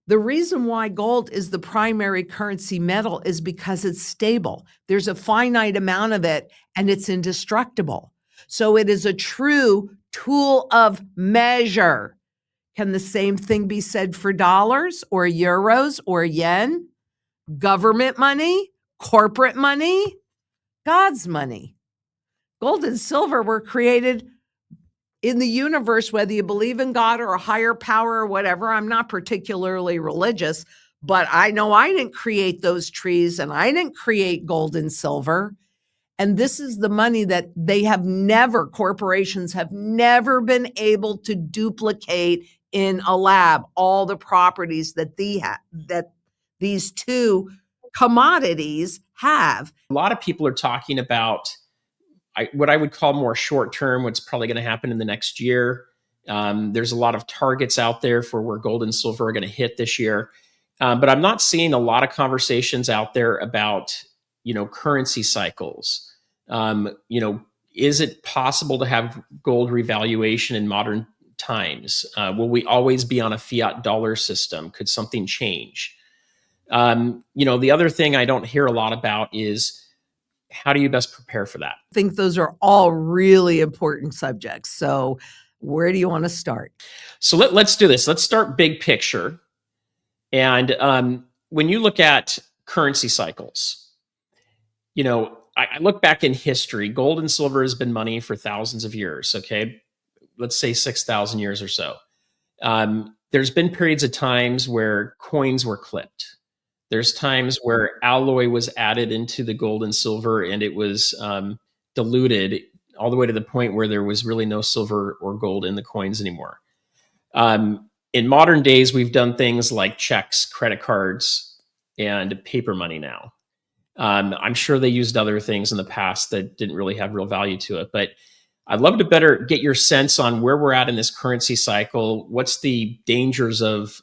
The reason why gold is the primary currency metal is because it's stable. There's a finite amount of it and it's indestructible. So it is a true tool of measure. Can the same thing be said for dollars or euros or yen? Government money, corporate money, God's money. Gold and silver were created in the universe, whether you believe in God or a higher power or whatever. I'm not particularly religious, but I know I didn't create those trees and I didn't create gold and silver. And this is the money that corporations have never been able to duplicate in a lab, all the properties that these two commodities have. A lot of people are talking about what I would call more short term, what's probably going to happen in the next year. There's a lot of targets out there for where gold and silver are going to hit this year. But I'm not seeing a lot of conversations out there about, currency cycles. Is it possible to have gold revaluation in modern times? Will we always be on a fiat dollar system? Could something change? The other thing I don't hear a lot about is, how do you best prepare for that? I think those are all really important subjects. So where do you want to start? So let's do this. Let's start big picture. And when you look at currency cycles, I look back in history, gold and silver has been money for thousands of years. Okay. Let's say 6,000 years or so. There's been periods of times where coins were clipped. There's times where alloy was added into the gold and silver and it was diluted all the way to the point where there was really no silver or gold in the coins anymore. In modern days, we've done things like checks, credit cards, and paper money now. I'm sure they used other things in the past that didn't really have real value to it, but I'd love to better get your sense on where we're at in this currency cycle. What's the dangers of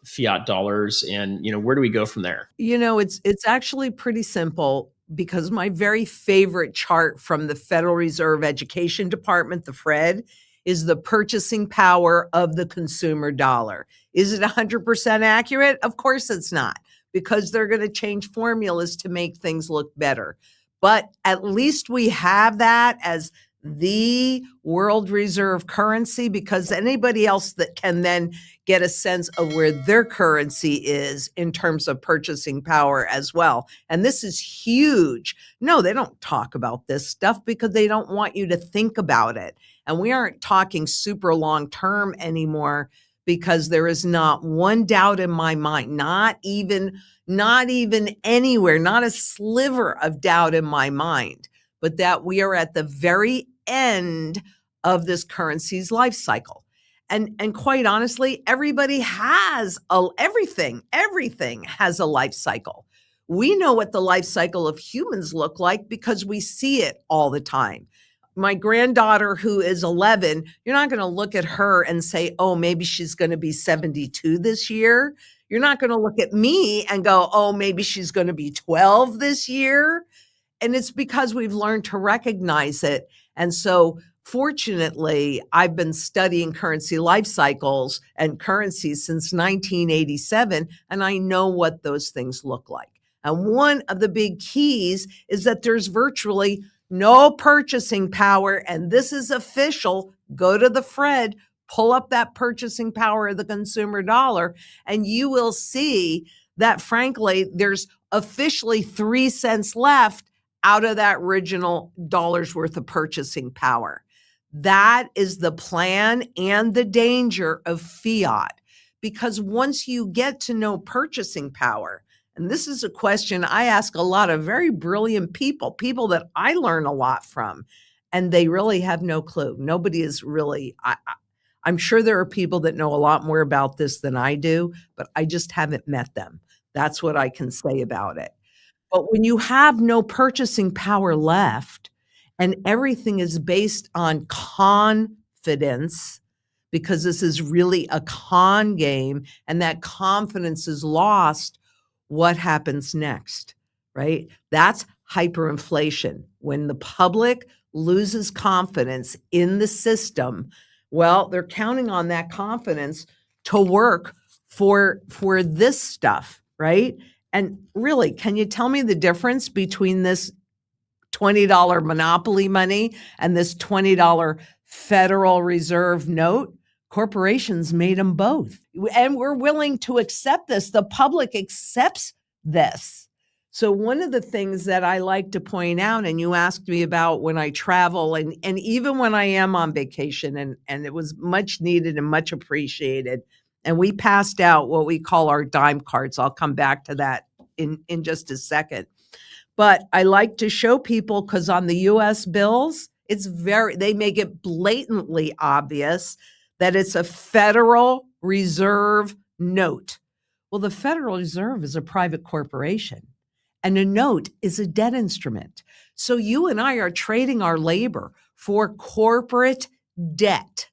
fiat dollars, and where do we go from there? It's actually pretty simple, because my very favorite chart from the Federal Reserve Education Department, the Fed, is the purchasing power of the consumer dollar. Is it 100% accurate? Of course it's not, because they're going to change formulas to make things look better. But at least we have that as the world reserve currency, because anybody else that can then get a sense of where their currency is in terms of purchasing power as well. And this is huge. No, they don't talk about this stuff because they don't want you to think about it. And we aren't talking super long term anymore, because there is not one doubt in my mind, not even anywhere, not a sliver of doubt in my mind, but that we are at the very end of this currency's life cycle. And quite honestly, everybody has everything has a life cycle. We know what the life cycle of humans look like because we see it all the time. My granddaughter, who is 11, you're not going to look at her and say, oh, maybe she's going to be 72 this year. You're not going to look at me and go, oh, maybe she's going to be 12 this year. And it's because we've learned to recognize it. And so fortunately, I've been studying currency life cycles and currencies since 1987, and I know what those things look like. And one of the big keys is that there's virtually no purchasing power, and this is official. Go to the Fed, pull up that purchasing power of the consumer dollar, and you will see that, frankly, there's officially 3 cents left out of that original dollar's worth of purchasing power. That is the plan and the danger of fiat, because once you get to know purchasing power, and this is a question I ask a lot of very brilliant people that I learn a lot from, and they really have no clue. Nobody is really, I'm sure there are people that know a lot more about this than I do, but I just haven't met them. That's what I can say about it. But when you have no purchasing power left and everything is based on confidence, because this is really a con game and that confidence is lost, what happens next, right? That's hyperinflation. When the public loses confidence in the system, well, they're counting on that confidence to work for this stuff, right? And really, can you tell me the difference between this $20 monopoly money and this $20 Federal Reserve note? Corporations made them both. And we're willing to accept this. The public accepts this. So one of the things that I like to point out, and you asked me about when I travel and even when I am on vacation, and it was much needed and much appreciated. And we passed out what we call our dime cards. I'll come back to that in just a second. But I like to show people, because on the US bills, they make it blatantly obvious that it's a Federal Reserve note. Well, the Federal Reserve is a private corporation, and a note is a debt instrument. So you and I are trading our labor for corporate debt.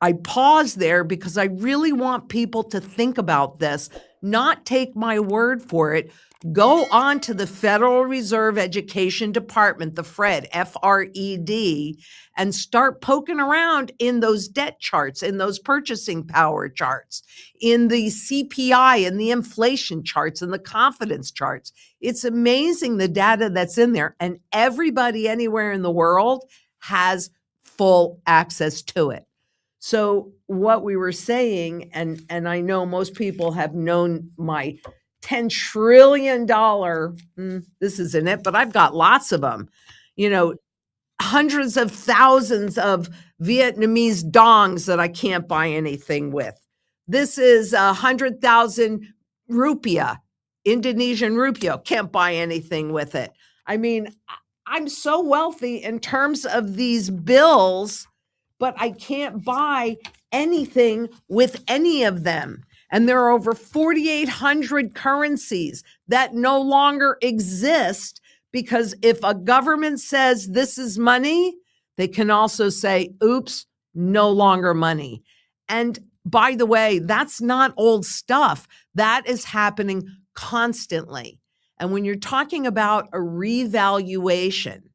I pause there because I really want people to think about this, not take my word for it. Go on to the Federal Reserve Education Department, the FRED, F-R-E-D, and start poking around in those debt charts, in those purchasing power charts, in the CPI and the inflation charts and the confidence charts. It's amazing the data that's in there, and everybody anywhere in the world has full access to it. So what we were saying, and I know most people have known my $10 trillion, this isn't it, but I've got lots of them, hundreds of thousands of Vietnamese dongs that I can't buy anything with. This is 100,000 rupiah, Indonesian rupiah, can't buy anything with it. I mean, I'm so wealthy in terms of these bills, but I can't buy anything with any of them. And there are over 4,800 currencies that no longer exist, because if a government says this is money, they can also say, oops, no longer money. And by the way, that's not old stuff. That is happening constantly. And when you're talking about a revaluation,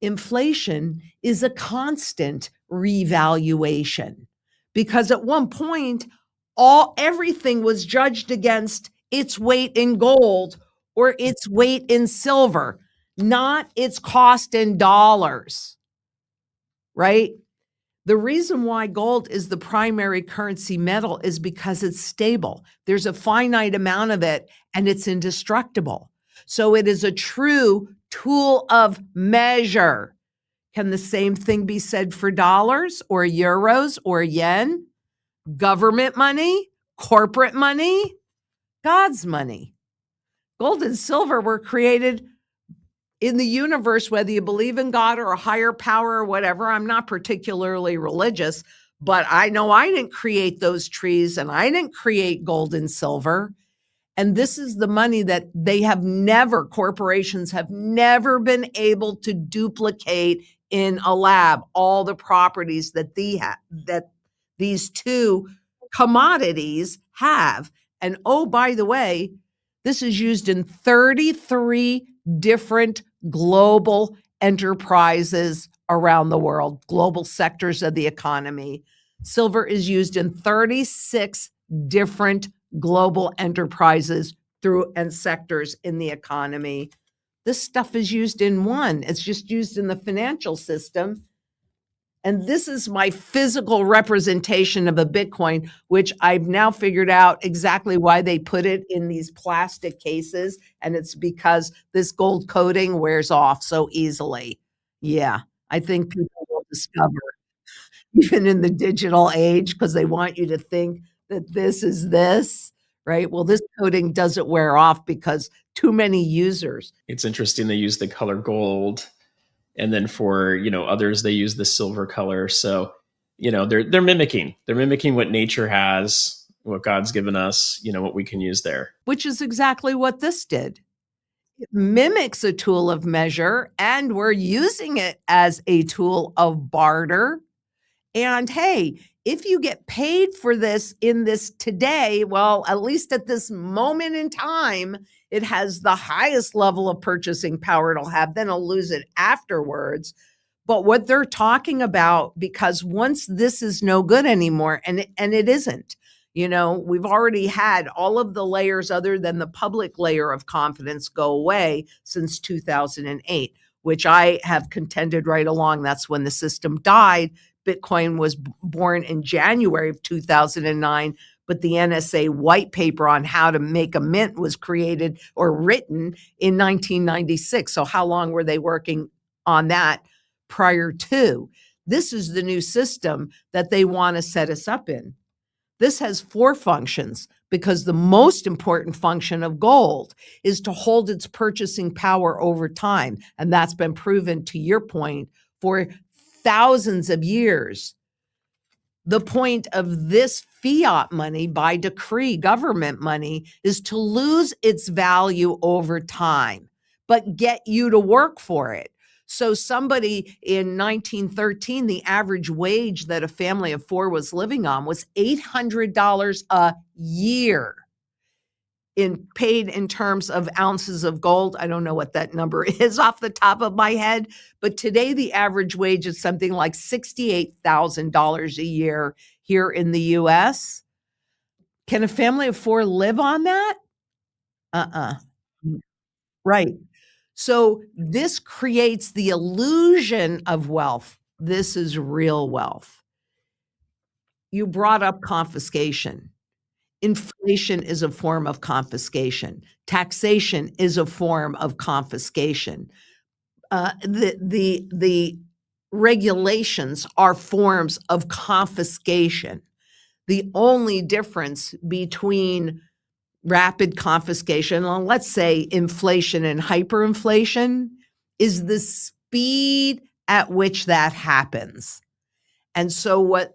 inflation is a constant revaluation, because at one point, everything was judged against its weight in gold or its weight in silver, not its cost in dollars, right? The reason why gold is the primary currency metal is because it's stable. There's a finite amount of it, and it's indestructible. So it is a true tool of measure. Can the same thing be said for dollars or euros or yen? Government money, corporate money, God's money. Gold and silver were created in the universe, whether you believe in God or a higher power or whatever. I'm not particularly religious, but I know I didn't create those trees, and I didn't create gold and silver. And this is the money that corporations have never been able to duplicate in a lab, all the properties that these two commodities have. And oh, by the way, this is used in 33 different global enterprises around the world, global sectors of the economy. Silver is used in 36 different global enterprises and sectors in the economy. This stuff is used in one. It's just used in the financial system. And this is my physical representation of a Bitcoin, which I've now figured out exactly why they put it in these plastic cases. And it's because this gold coating wears off so easily. Yeah, I think people will discover, even in the digital age, because they want you to think that this is this, right? Well, this coating doesn't wear off because too many users. It's interesting they use the color gold. And then for, others, they use the silver color. So, they're mimicking what nature has, what God's given us, what we can use there. Which is exactly what this did. It mimics a tool of measure, and we're using it as a tool of barter. And hey, if you get paid for this in this today, well, at least at this moment in time, it has the highest level of purchasing power it'll have. Then it'll lose it afterwards. But what they're talking about, because once this is no good anymore, and it isn't, You know, we've already had all of the layers other than the public layer of confidence go away since 2008, which I have contended right along. That's when the system died. Bitcoin was born in January of 2009, but the NSA white paper on how to make a mint was created or written in 1996. So how long were they working on that prior to? This is the new system that they want to set us up in. This has 4 functions because the most important function of gold is to hold its purchasing power over time. And that's been proven, to your point, for thousands of years. The point of this fiat money, by decree, government money, is to lose its value over time, but get you to work for it. So somebody in 1913, the average wage that a family of 4 was living on was $800 a year paid in terms of ounces of gold. I don't know what that number is off the top of my head, but today the average wage is something like $68,000 a year here in the US. Can a family of 4 live on that? Right. So this creates the illusion of wealth. This is real wealth. You brought up confiscation. Inflation is a form of confiscation. Taxation is a form of confiscation. The regulations are forms of confiscation. The only difference between rapid confiscation, and let's say inflation and hyperinflation, is the speed at which that happens. And so what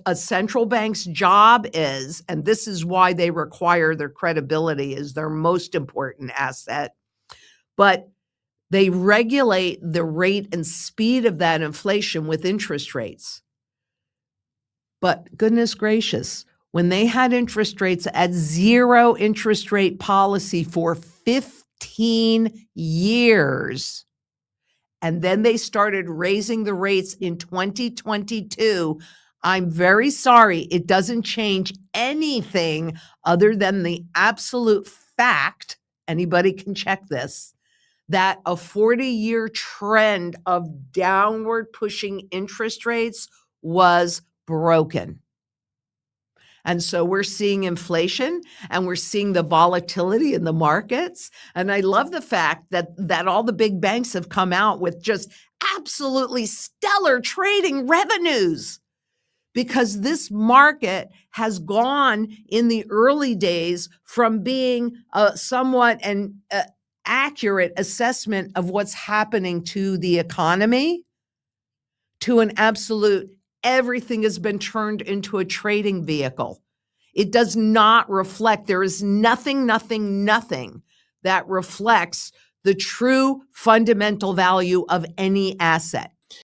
a central bank's job is, and this is why they require their credibility is their most important asset, but they regulate the rate and speed of that inflation with interest rates. But goodness gracious, when they had interest rates at 0 interest rate policy for 15 years, and then they started raising the rates in 2022, I'm very sorry, it doesn't change anything other than the absolute fact, anybody can check this, that a 40-year trend of downward pushing interest rates was broken. And so we're seeing inflation and we're seeing the volatility in the markets. And I love the fact that all the big banks have come out with just absolutely stellar trading revenues, because this market has gone in the early days from being somewhat an accurate assessment of what's happening to the economy to an absolute everything has been turned into a trading vehicle. It does not reflect, there is nothing that reflects the true fundamental value of any asset.